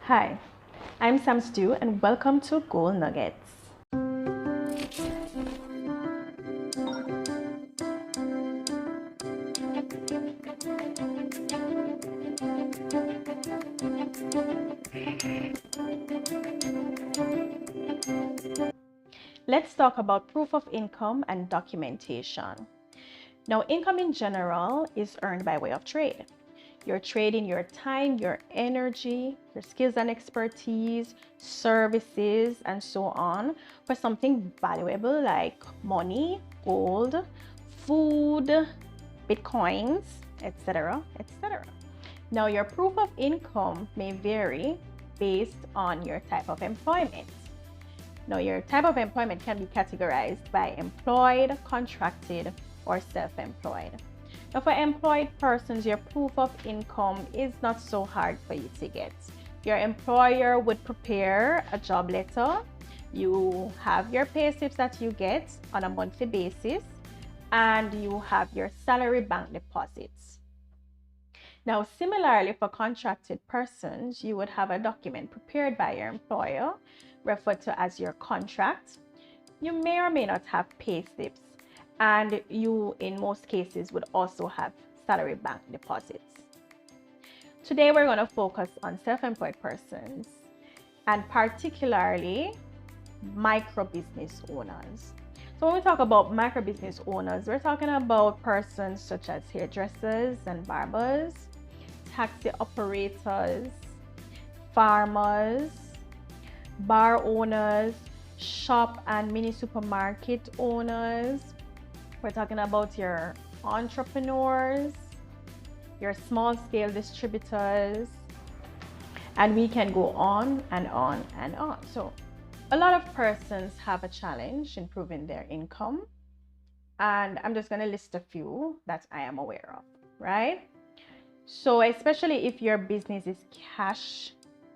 Hi, I'm Sam Stew and welcome to Gold Nuggets. Let's talk about proof of income and documentation. Now, income in general is earned by way of trade. You're trading your time, your energy, your skills and expertise, services, and so on for something valuable like money, gold, food, bitcoins, etc., etc. Now, your proof of income may vary based on your type of employment. Now, your type of employment can be categorized by employed, contracted, or self-employed. Now, for employed persons, your proof of income is not so hard for you to get. Your employer would prepare a job letter. You have your pay slips that you get on a monthly basis, and you have your salary bank deposits. Now, similarly, for contracted persons, you would have a document prepared by your employer, referred to as your contract. You may or may not have pay slips, and you, in most cases, would also have salary bank deposits. Today, we're going to focus on self-employed persons, and particularly micro business owners. So when we talk about micro business owners, we're talking about persons such as hairdressers and barbers, taxi operators, farmers, bar owners, shop and mini supermarket owners. We're talking about your entrepreneurs, your small scale distributors, and we can go on and on and on. So a lot of persons have a challenge in proving their income, and I'm just going to list a few that I am aware of, right? So especially if your business is cash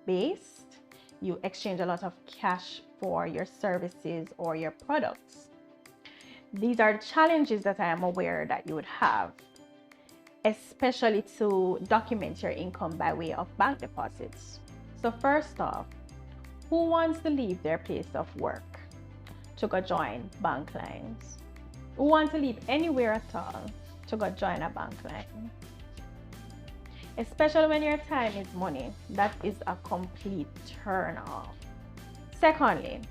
based, you exchange a lot of cash for your services or your products. These are the challenges that I am aware that you would have, especially to document your income by way of bank deposits. So first off, who wants to leave their place of work to go join bank lines? Who wants to leave anywhere at all to go join a bank line? Especially when your time is money, that is a complete turn off. Secondly,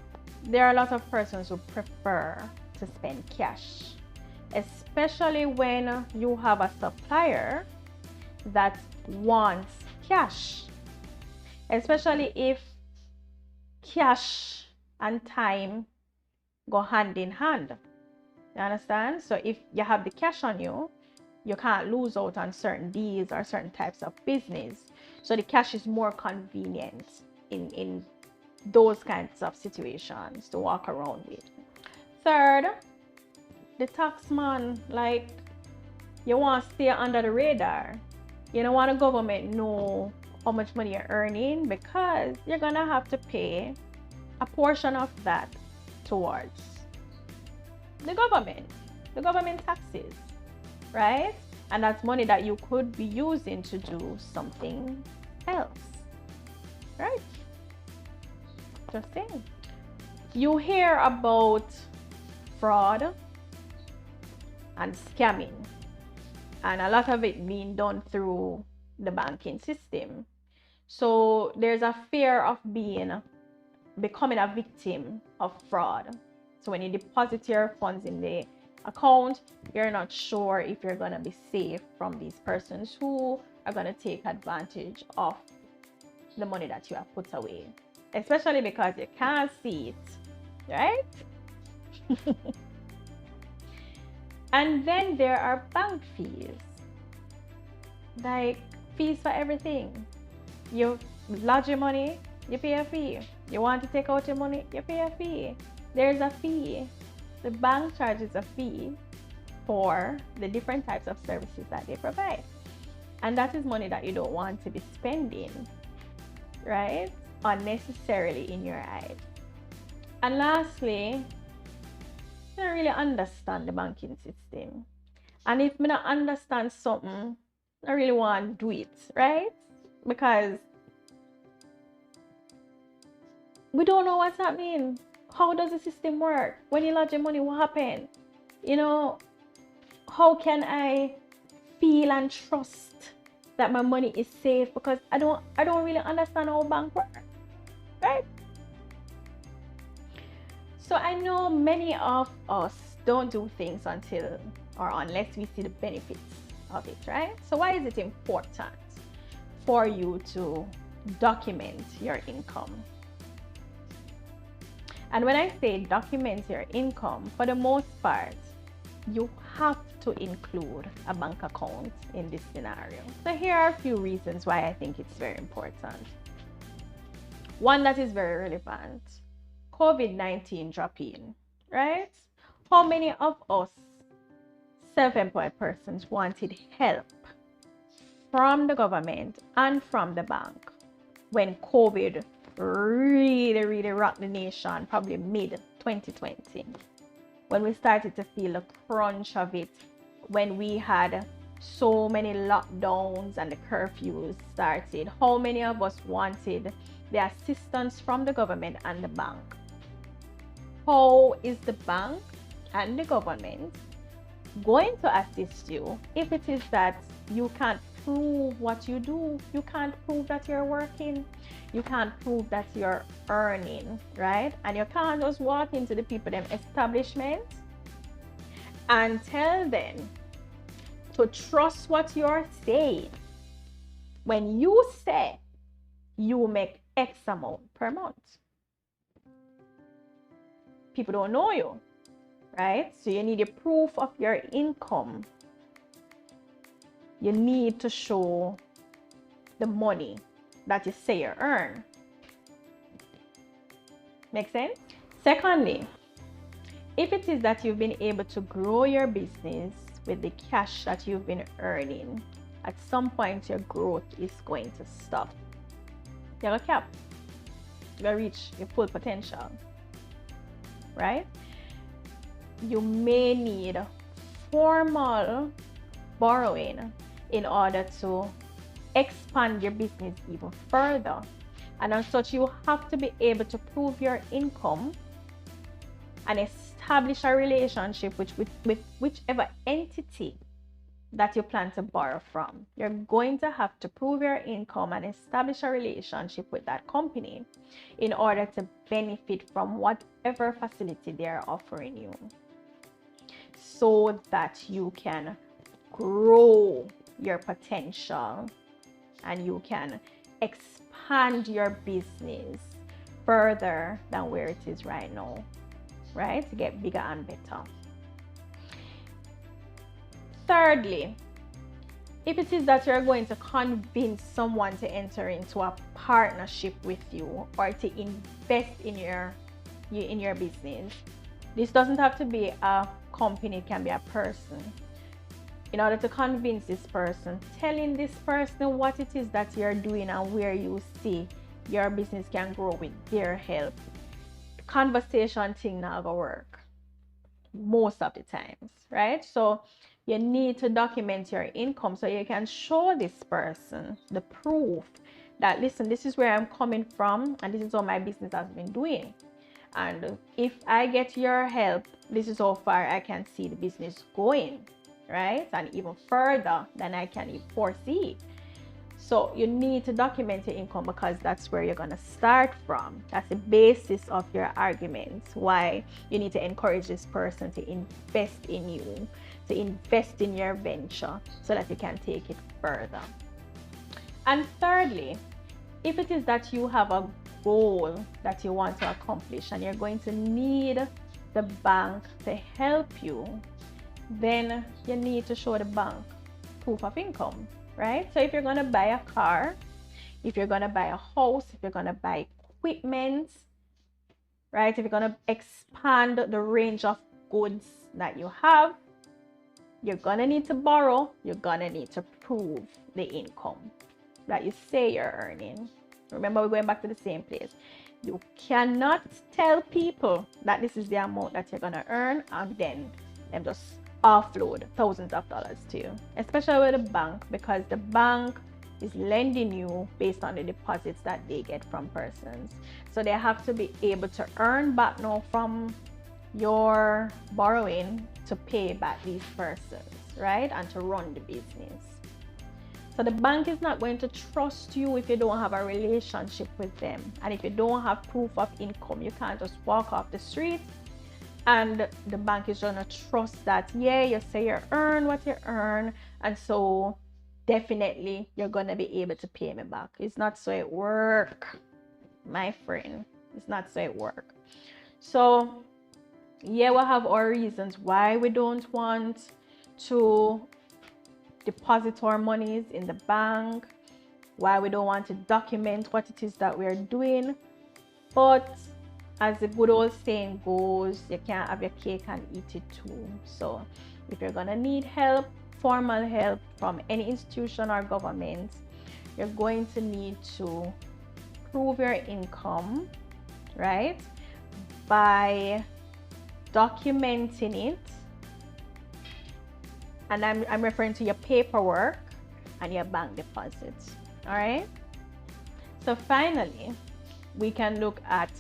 there are a lot of persons who prefer to spend cash, especially when you have a supplier that wants cash, especially if cash and time go hand in hand. You understand? So if you have the cash on you, you can't lose out on certain deals or certain types of business. So the cash is more convenient in those kinds of situations to walk around with. Third, the tax man, like, you want to stay under the radar. You don't want the government know how much money you're earning, because you're gonna have to pay a portion of that towards the government taxes, right? And that's money that you could be using to do something else, right? Just saying. You hear about fraud and scamming, and a lot of it being done through the banking system. So there's a fear of becoming a victim of fraud. So when you deposit your funds in the account, you're not sure if you're going to be safe from these persons who are going to take advantage of the money that you have put away, especially because you can't see it, right? And then there are bank fees, like fees for everything. You lodge your money, you pay a fee. You want to take out your money, you pay a fee. There's a fee. The bank charges a fee for the different types of services that they provide. And that is money that you don't want to be spending, right, unnecessarily in your eyes. And lastly, I don't really understand the banking system. And if I don't understand something, I really want to do it, right? Because we don't know what's happening. How does the system work? When you lodge your money, what happened? You know, how can I feel and trust that my money is safe? Because I don't really understand how bank work, right? So I know many of us don't do things until or unless we see the benefits of it, right? So why is it important for you to document your income? And when I say document your income, for the most part, you have to include a bank account in this scenario. So here are a few reasons why I think it's very important. One that is very relevant, COVID-19 drop in, right? How many of us self-employed persons wanted help from the government and from the bank when COVID really rocked the nation, probably mid 2020, when we started to feel the crunch of it, when we had so many lockdowns and the curfews started? How many of us wanted the assistance from the government and the bank? How is the bank and the government going to assist you if it is that you can't prove what you do? You can't prove that you're working. You can't prove that you're earning, right? And you can't just walk into the people, them establishment, and tell them to trust what you're saying when you say you make X amount per month. People don't know you, right? So you need a proof of your income. You need to show the money that you say you earn. Make sense? Secondly, if it is that you've been able to grow your business with the cash that you've been earning, at some point your growth is going to stop. You're gonna cap. You're gonna reach your full potential, right? You may need formal borrowing in order to expand your business even further. And as such, you have to be able to prove your income and establish a relationship with whichever entity that you plan to borrow from. You're going to have to prove your income and establish a relationship with that company in order to benefit from whatever facility they're offering you, so that you can grow your potential and you can expand your business further than where it is right now, right? To get bigger and better. Thirdly, if it is that you're going to convince someone to enter into a partnership with you or to invest in your business, this doesn't have to be a company, it can be a person. In order to convince this person, telling this person what it is that you're doing and where you see your business can grow with their help, conversation thing not gonna work most of the times, right? So you need to document your income so you can show this person the proof that, listen, this is where I'm coming from and this is how my business has been doing. And if I get your help, this is how far I can see the business going, right? And even further than I can foresee. So you need to document your income because that's where you're going to start from. That's the basis of your arguments, why you need to encourage this person to invest in you, to invest in your venture so that you can take it further. And thirdly, if it is that you have a goal that you want to accomplish and you're going to need the bank to help you, then you need to show the bank proof of income, right? So if you're going to buy a car, if you're going to buy a house, if you're going to buy equipment, right? If you're going to expand the range of goods that you have, you're going to need to borrow. You're going to need to prove the income that you say you're earning. Remember, we're going back to the same place. You cannot tell people that this is the amount that you're going to earn and then them just offload thousands of dollars to you, especially with the bank, because the bank is lending you based on the deposits that they get from persons. So they have to be able to earn back now from your borrowing to pay back these persons, right? And to run the business. So the bank is not going to trust you if you don't have a relationship with them. And if you don't have proof of income, you can't just walk off the street and the bank is going to trust that, yeah, you say you earn what you earn, and so definitely you're going to be able to pay me back. It's not so it work, my friend. It's not so it work. So yeah, we have our reasons why we don't want to deposit our monies in the bank, why we don't want to document what it is that we're doing. But as the good old saying goes, you can't have your cake and eat it too. So if you're gonna need help, formal help from any institution or government, you're going to need to prove your income, right, by documenting it. And I'm referring to your paperwork and your bank deposits. All right. So finally, we can look at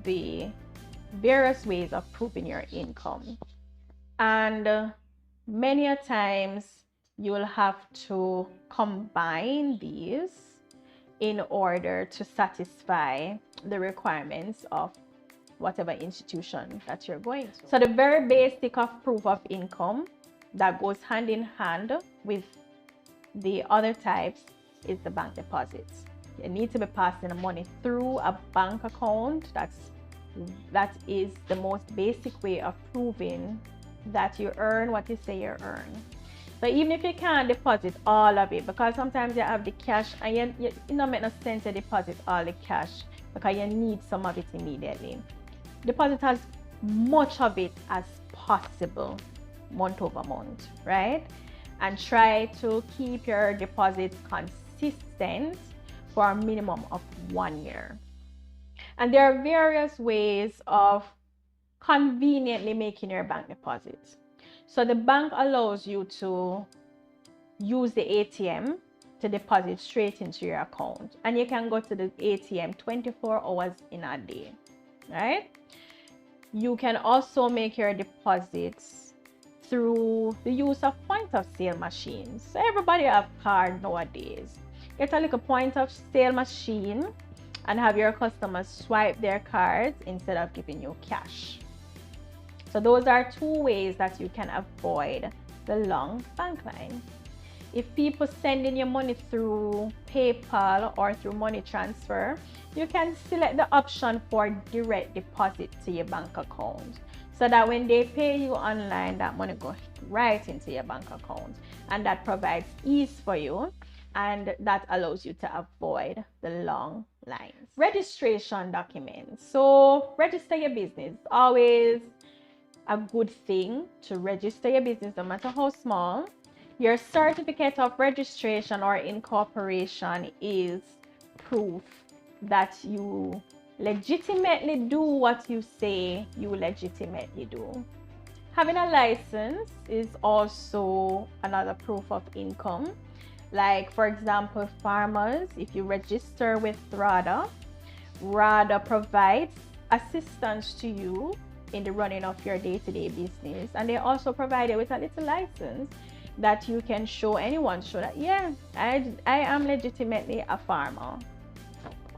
the various ways of proving your income. And many a times you will have to combine these in order to satisfy the requirements of whatever institution that you're going to. So the very basic of proof of income that goes hand in hand with the other types is the bank deposits. You need to be passing the money through a bank account. That is the most basic way of proving that you earn what you say you earn. So even if you can't deposit all of it, because sometimes you have the cash and it don't make no sense to deposit all the cash because you need some of it immediately. Deposit as much of it as possible month over month, right? And try to keep your deposits consistent for a minimum of 1 year. And there are various ways of conveniently making your bank deposits. So the bank allows you to use the ATM to deposit straight into your account. And you can go to the ATM 24 hours in a day, right? You can also make your deposits through the use of point of sale machines. So everybody have card nowadays. Get a little point of sale machine and have your customers swipe their cards instead of giving you cash. So those are two ways that you can avoid the long bank line. If people sending you money through PayPal or through money transfer, you can select the option for direct deposit to your bank account, so that when they pay you online, that money goes right into your bank account, and that provides ease for you, and that allows you to avoid the long lines. Registration documents. So register your business. Always a good thing to register your business, no matter how small. Your certificate of registration or incorporation is proof that you legitimately do what you say you legitimately do. Having a license is also another proof of income. Like, for example, farmers, if you register with RADA provides assistance to you in the running of your day-to-day business, and they also provide you with a little license that you can show anyone, show that, yeah, I am legitimately a farmer.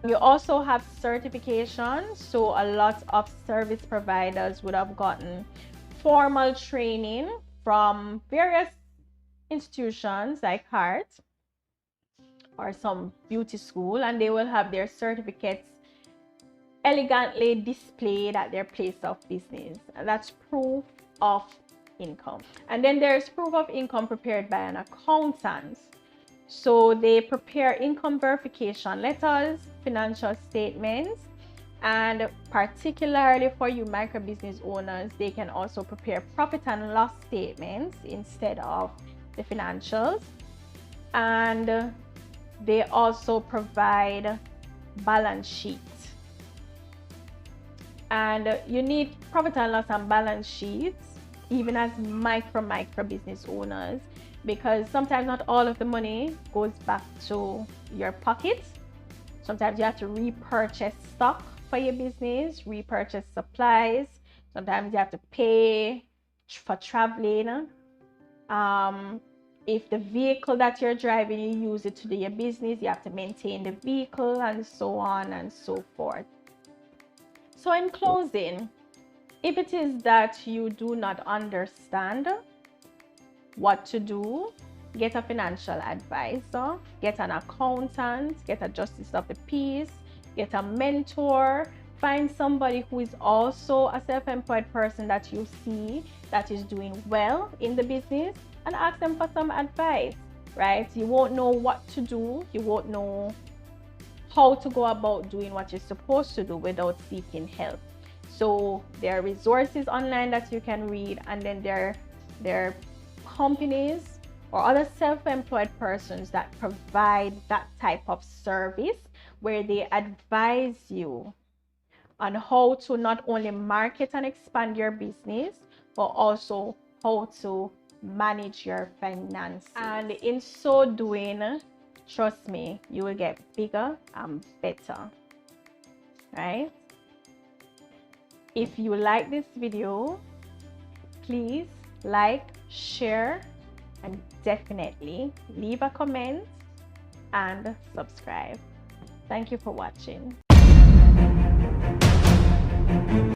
You also have certification. So a lot of service providers would have gotten formal training from various institutions like Heart or some beauty school, and they will have their certificates elegantly displayed at their place of business. And that's proof of income. And then there's proof of income prepared by an accountant. So they prepare income verification letters, financial statements, and particularly for you micro business owners, they can also prepare profit and loss statements instead of the financials. And they also provide balance sheets. And you need profit and loss and balance sheets even as micro business owners, because sometimes not all of the money goes back to your pocket. Sometimes you have to repurchase stock for your business, repurchase supplies. Sometimes you have to pay for traveling. If the vehicle that you're driving, you use it to do your business, you have to maintain the vehicle, and so on and so forth. So in closing, if it is that you do not understand what to do, get a financial advisor, get an accountant, get a justice of the peace, get a mentor, find somebody who is also a self-employed person that you see that is doing well in the business, and ask them for some advice, right? You won't know what to do, you won't know how to go about doing what you're supposed to do without seeking help. So there are resources online that you can read, and then there are companies or other self-employed persons that provide that type of service where they advise you on how to not only market and expand your business, but also how to manage your finances. And in so doing, trust me, you will get bigger and better, right? If you like this video, please like, share, and definitely leave a comment and subscribe. Thank you for watching.